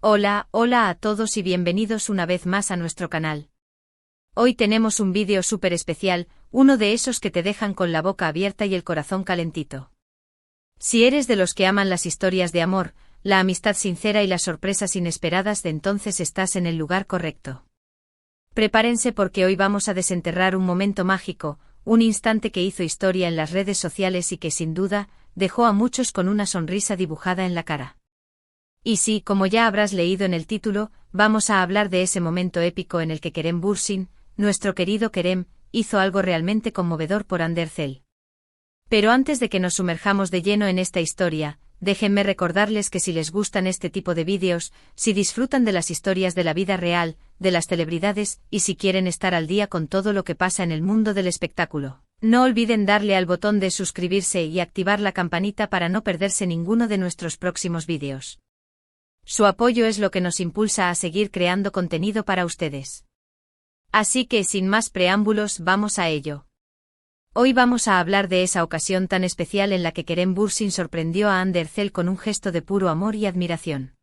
Hola a todos y bienvenidos una vez más a nuestro canal. Hoy tenemos un vídeo súper especial, uno de esos que te dejan con la boca abierta y el corazón calentito. Si eres de los que aman las historias de amor, la amistad sincera y las sorpresas inesperadas, de entonces estás en el lugar correcto. Prepárense porque hoy vamos a desenterrar un momento mágico, un instante que hizo historia en las redes sociales y que sin duda, dejó a muchos con una sonrisa dibujada en la cara. Y sí, como ya habrás leído en el título, vamos a hablar de ese momento épico en el que Kerem Bürsin, nuestro querido Kerem, hizo algo realmente conmovedor por Andercel. Pero antes de que nos sumerjamos de lleno en esta historia, déjenme recordarles que si les gustan este tipo de vídeos, si disfrutan de las historias de la vida real, de las celebridades, y si quieren estar al día con todo lo que pasa en el mundo del espectáculo, no olviden darle al botón de suscribirse y activar la campanita para no perderse ninguno de nuestros próximos vídeos. Su apoyo es lo que nos impulsa a seguir creando contenido para ustedes. Así que sin más preámbulos, vamos a ello. Hoy vamos a hablar de esa ocasión tan especial en la que Kerem Bürsin sorprendió a Andercel con un gesto de puro amor y admiración.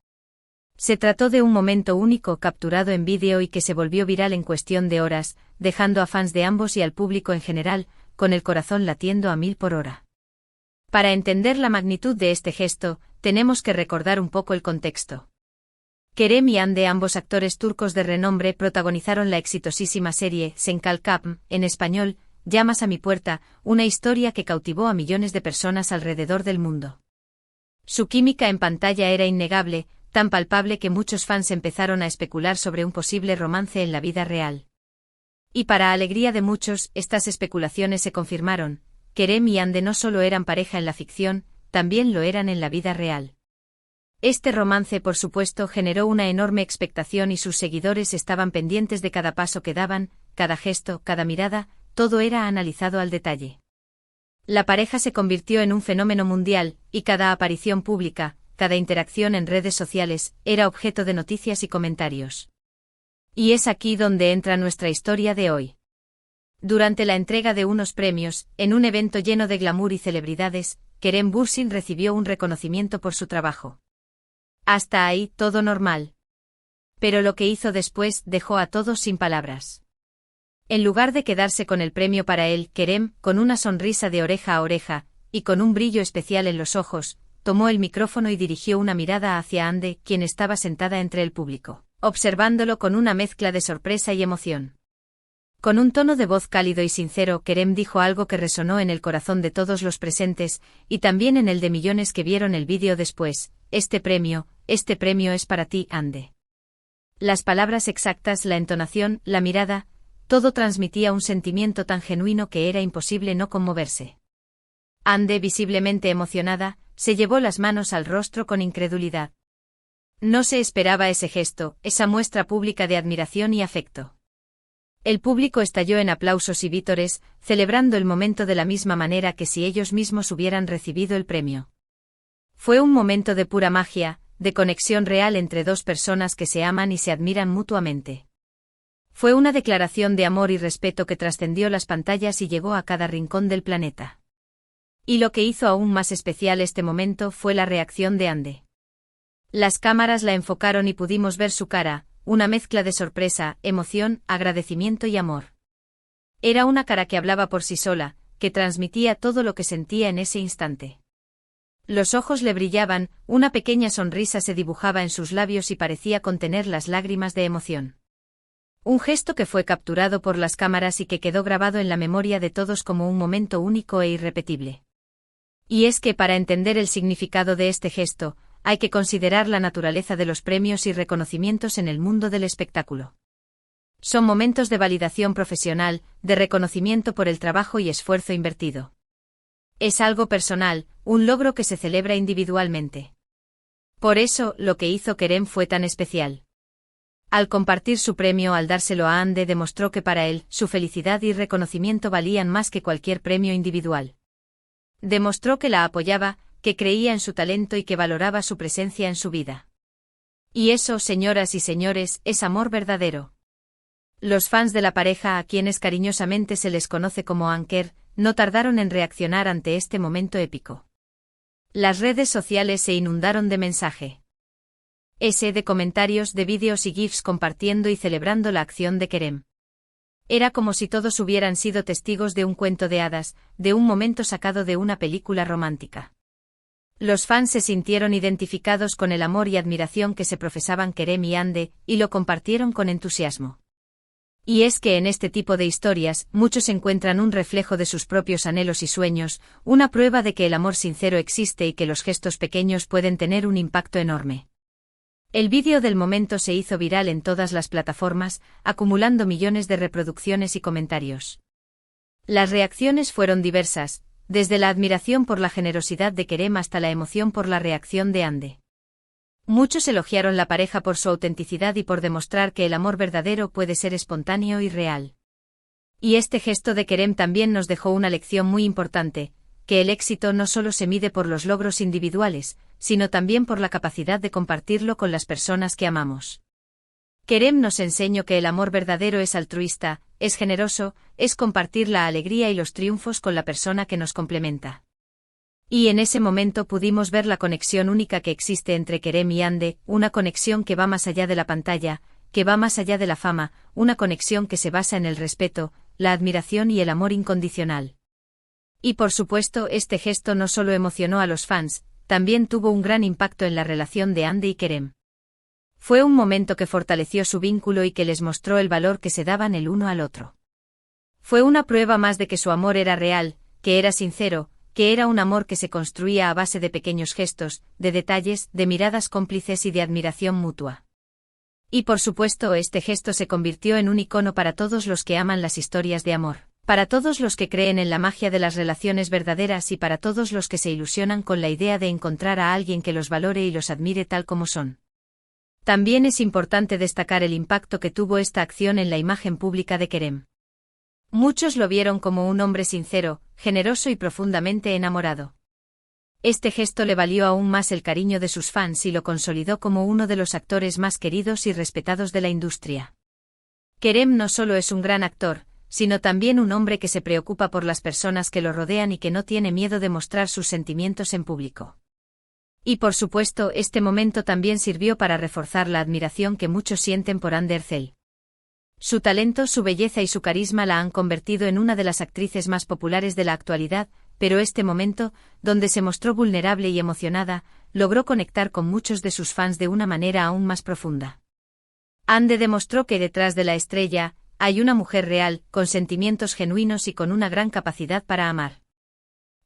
Se trató de un momento único capturado en vídeo y que se volvió viral en cuestión de horas, dejando a fans de ambos y al público en general, con el corazón latiendo a 1000 por hora. Para entender la magnitud de este gesto, tenemos que recordar un poco el contexto. Kerem y Hande, ambos actores turcos de renombre, protagonizaron la exitosísima serie Sen Kalkapm, en español, Llamas a mi puerta, una historia que cautivó a millones de personas alrededor del mundo. Su química en pantalla era innegable, tan palpable que muchos fans empezaron a especular sobre un posible romance en la vida real. Y para alegría de muchos, estas especulaciones se confirmaron. Kerem y Hande no solo eran pareja en la ficción, también lo eran en la vida real. Este romance, por supuesto, generó una enorme expectación y sus seguidores estaban pendientes de cada paso que daban, cada gesto, cada mirada, todo era analizado al detalle. La pareja se convirtió en un fenómeno mundial, y cada aparición pública, cada interacción en redes sociales, era objeto de noticias y comentarios. Y es aquí donde entra nuestra historia de hoy. Durante la entrega de unos premios, en un evento lleno de glamour y celebridades, Kerem Bürsin recibió un reconocimiento por su trabajo. Hasta ahí, todo normal. Pero lo que hizo después dejó a todos sin palabras. En lugar de quedarse con el premio para él, Kerem, con una sonrisa de oreja a oreja, y con un brillo especial en los ojos, tomó el micrófono y dirigió una mirada hacia Hande, quien estaba sentada entre el público, observándolo con una mezcla de sorpresa y emoción. Con un tono de voz cálido y sincero, Kerem dijo algo que resonó en el corazón de todos los presentes, y también en el de millones que vieron el vídeo después: este premio es para ti, Hande. Las palabras exactas, la entonación, la mirada, todo transmitía un sentimiento tan genuino que era imposible no conmoverse. Hande, visiblemente emocionada, se llevó las manos al rostro con incredulidad. No se esperaba ese gesto, esa muestra pública de admiración y afecto. El público estalló en aplausos y vítores, celebrando el momento de la misma manera que si ellos mismos hubieran recibido el premio. Fue un momento de pura magia, de conexión real entre dos personas que se aman y se admiran mutuamente. Fue una declaración de amor y respeto que trascendió las pantallas y llegó a cada rincón del planeta. Y lo que hizo aún más especial este momento fue la reacción de Hande. Las cámaras la enfocaron y pudimos ver su cara, una mezcla de sorpresa, emoción, agradecimiento y amor. Era una cara que hablaba por sí sola, que transmitía todo lo que sentía en ese instante. Los ojos le brillaban, una pequeña sonrisa se dibujaba en sus labios y parecía contener las lágrimas de emoción. Un gesto que fue capturado por las cámaras y que quedó grabado en la memoria de todos como un momento único e irrepetible. Y es que para entender el significado de este gesto, hay que considerar la naturaleza de los premios y reconocimientos en el mundo del espectáculo. Son momentos de validación profesional, de reconocimiento por el trabajo y esfuerzo invertido. Es algo personal, un logro que se celebra individualmente. Por eso, lo que hizo Kerem fue tan especial. Al compartir su premio, al dárselo a Hande, demostró que para él, su felicidad y reconocimiento valían más que cualquier premio individual. Demostró que la apoyaba, que creía en su talento y que valoraba su presencia en su vida. Y eso, señoras y señores, es amor verdadero. Los fans de la pareja, a quienes cariñosamente se les conoce como Anker, no tardaron en reaccionar ante este momento épico. Las redes sociales se inundaron de mensaje. de comentarios de vídeos y GIFs compartiendo y celebrando la acción de Kerem. Era como si todos hubieran sido testigos de un cuento de hadas, de un momento sacado de una película romántica. Los fans se sintieron identificados con el amor y admiración que se profesaban Kerem y Hande, y lo compartieron con entusiasmo. Y es que en este tipo de historias, muchos encuentran un reflejo de sus propios anhelos y sueños, una prueba de que el amor sincero existe y que los gestos pequeños pueden tener un impacto enorme. El vídeo del momento se hizo viral en todas las plataformas, acumulando millones de reproducciones y comentarios. Las reacciones fueron diversas, desde la admiración por la generosidad de Kerem hasta la emoción por la reacción de Hande. Muchos elogiaron la pareja por su autenticidad y por demostrar que el amor verdadero puede ser espontáneo y real. Y este gesto de Kerem también nos dejó una lección muy importante, que el éxito no solo se mide por los logros individuales, sino también por la capacidad de compartirlo con las personas que amamos. Kerem nos enseñó que el amor verdadero es altruista, es generoso, es compartir la alegría y los triunfos con la persona que nos complementa. Y en ese momento pudimos ver la conexión única que existe entre Kerem y Hande, una conexión que va más allá de la pantalla, que va más allá de la fama, una conexión que se basa en el respeto, la admiración y el amor incondicional. Y por supuesto, este gesto no solo emocionó a los fans, también tuvo un gran impacto en la relación de Hande y Kerem. Fue un momento que fortaleció su vínculo y que les mostró el valor que se daban el uno al otro. Fue una prueba más de que su amor era real, que era sincero, que era un amor que se construía a base de pequeños gestos, de detalles, de miradas cómplices y de admiración mutua. Y por supuesto, este gesto se convirtió en un icono para todos los que aman las historias de amor, para todos los que creen en la magia de las relaciones verdaderas y para todos los que se ilusionan con la idea de encontrar a alguien que los valore y los admire tal como son. También es importante destacar el impacto que tuvo esta acción en la imagen pública de Kerem. Muchos lo vieron como un hombre sincero, generoso y profundamente enamorado. Este gesto le valió aún más el cariño de sus fans y lo consolidó como uno de los actores más queridos y respetados de la industria. Kerem no solo es un gran actor, sino también un hombre que se preocupa por las personas que lo rodean y que no tiene miedo de mostrar sus sentimientos en público. Y por supuesto, este momento también sirvió para reforzar la admiración que muchos sienten por Hande Erçel. Su talento, su belleza y su carisma la han convertido en una de las actrices más populares de la actualidad, pero este momento, donde se mostró vulnerable y emocionada, logró conectar con muchos de sus fans de una manera aún más profunda. Hande demostró que detrás de la estrella, hay una mujer real, con sentimientos genuinos y con una gran capacidad para amar.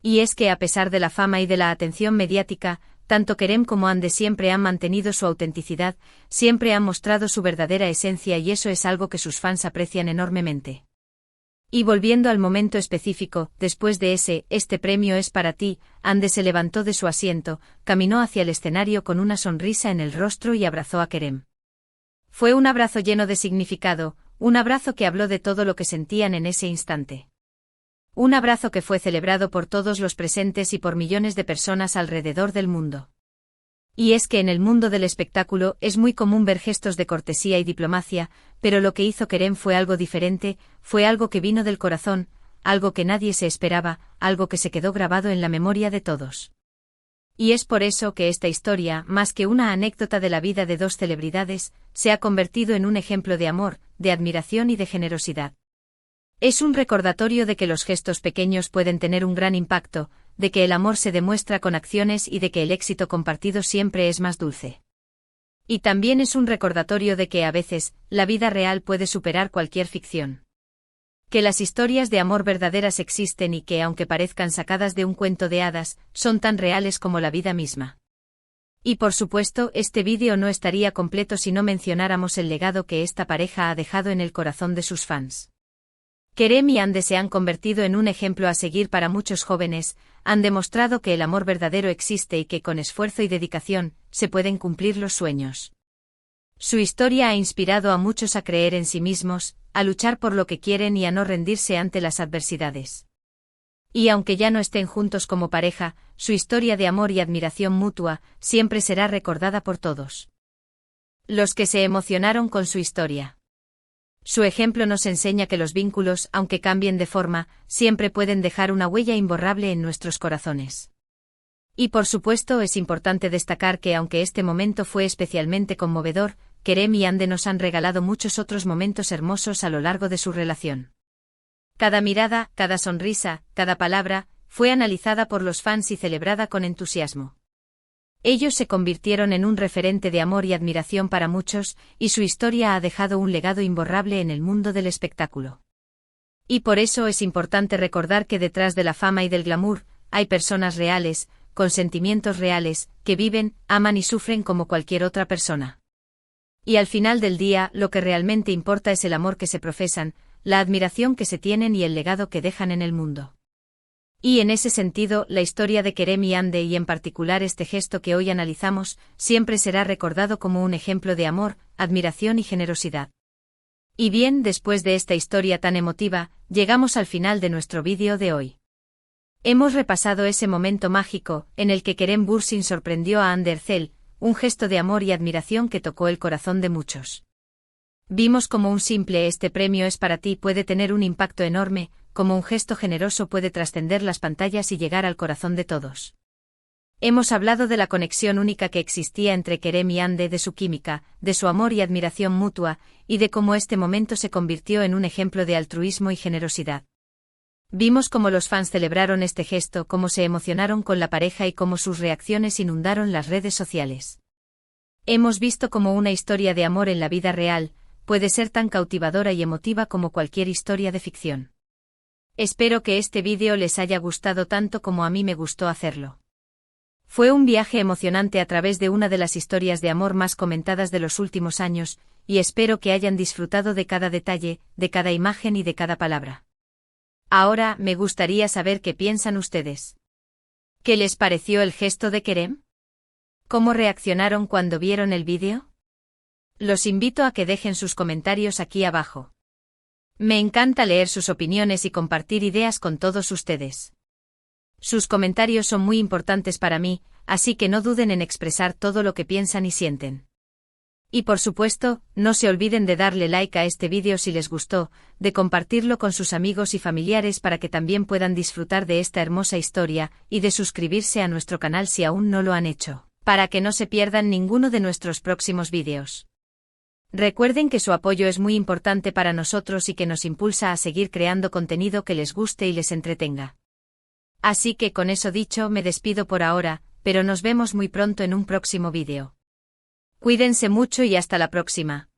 Y es que a pesar de la fama y de la atención mediática, tanto Kerem como Hande siempre han mantenido su autenticidad, siempre han mostrado su verdadera esencia y eso es algo que sus fans aprecian enormemente. Y volviendo al momento específico, después de este premio es para ti, Hande se levantó de su asiento, caminó hacia el escenario con una sonrisa en el rostro y abrazó a Kerem. Fue un abrazo lleno de significado, un abrazo que habló de todo lo que sentían en ese instante. Un abrazo que fue celebrado por todos los presentes y por millones de personas alrededor del mundo. Y es que en el mundo del espectáculo es muy común ver gestos de cortesía y diplomacia, pero lo que hizo Kerem fue algo diferente, fue algo que vino del corazón, algo que nadie se esperaba, algo que se quedó grabado en la memoria de todos. Y es por eso que esta historia, más que una anécdota de la vida de dos celebridades, se ha convertido en un ejemplo de amor, de admiración y de generosidad. Es un recordatorio de que los gestos pequeños pueden tener un gran impacto, de que el amor se demuestra con acciones y de que el éxito compartido siempre es más dulce. Y también es un recordatorio de que a veces, la vida real puede superar cualquier ficción. Que las historias de amor verdaderas existen y que, aunque parezcan sacadas de un cuento de hadas, son tan reales como la vida misma. Y por supuesto, este vídeo no estaría completo si no mencionáramos el legado que esta pareja ha dejado en el corazón de sus fans. Kerem y Hande se han convertido en un ejemplo a seguir para muchos jóvenes, han demostrado que el amor verdadero existe y que con esfuerzo y dedicación, se pueden cumplir los sueños. Su historia ha inspirado a muchos a creer en sí mismos, a luchar por lo que quieren y a no rendirse ante las adversidades. Y aunque ya no estén juntos como pareja, su historia de amor y admiración mutua, siempre será recordada por todos los que se emocionaron con su historia. Su ejemplo nos enseña que los vínculos, aunque cambien de forma, siempre pueden dejar una huella imborrable en nuestros corazones. Y por supuesto es importante destacar que aunque este momento fue especialmente conmovedor, Kerem y Hande nos han regalado muchos otros momentos hermosos a lo largo de su relación. Cada mirada, cada sonrisa, cada palabra, fue analizada por los fans y celebrada con entusiasmo. Ellos se convirtieron en un referente de amor y admiración para muchos, y su historia ha dejado un legado imborrable en el mundo del espectáculo. Y por eso es importante recordar que detrás de la fama y del glamour, hay personas reales, con sentimientos reales, que viven, aman y sufren como cualquier otra persona. Y al final del día, lo que realmente importa es el amor que se profesan, la admiración que se tienen y el legado que dejan en el mundo. Y en ese sentido, la historia de Kerem y Hande y en particular este gesto que hoy analizamos, siempre será recordado como un ejemplo de amor, admiración y generosidad. Y bien, después de esta historia tan emotiva, llegamos al final de nuestro vídeo de hoy. Hemos repasado ese momento mágico, en el que Kerem Bürsin sorprendió a Hande Erçel, un gesto de amor y admiración que tocó el corazón de muchos. Vimos cómo un simple "este premio es para ti" puede tener un impacto enorme, como un gesto generoso puede trascender las pantallas y llegar al corazón de todos. Hemos hablado de la conexión única que existía entre Kerem y Hande, de su química, de su amor y admiración mutua, y de cómo este momento se convirtió en un ejemplo de altruismo y generosidad. Vimos cómo los fans celebraron este gesto, cómo se emocionaron con la pareja y cómo sus reacciones inundaron las redes sociales. Hemos visto cómo una historia de amor en la vida real puede ser tan cautivadora y emotiva como cualquier historia de ficción. Espero que este vídeo les haya gustado tanto como a mí me gustó hacerlo. Fue un viaje emocionante a través de una de las historias de amor más comentadas de los últimos años, y espero que hayan disfrutado de cada detalle, de cada imagen y de cada palabra. Ahora, me gustaría saber qué piensan ustedes. ¿Qué les pareció el gesto de Kerem? ¿Cómo reaccionaron cuando vieron el vídeo? Los invito a que dejen sus comentarios aquí abajo. Me encanta leer sus opiniones y compartir ideas con todos ustedes. Sus comentarios son muy importantes para mí, así que no duden en expresar todo lo que piensan y sienten. Y por supuesto, no se olviden de darle like a este vídeo si les gustó, de compartirlo con sus amigos y familiares para que también puedan disfrutar de esta hermosa historia, y de suscribirse a nuestro canal si aún no lo han hecho, para que no se pierdan ninguno de nuestros próximos vídeos. Recuerden que su apoyo es muy importante para nosotros y que nos impulsa a seguir creando contenido que les guste y les entretenga. Así que con eso dicho me despido por ahora, pero nos vemos muy pronto en un próximo vídeo. Cuídense mucho y hasta la próxima.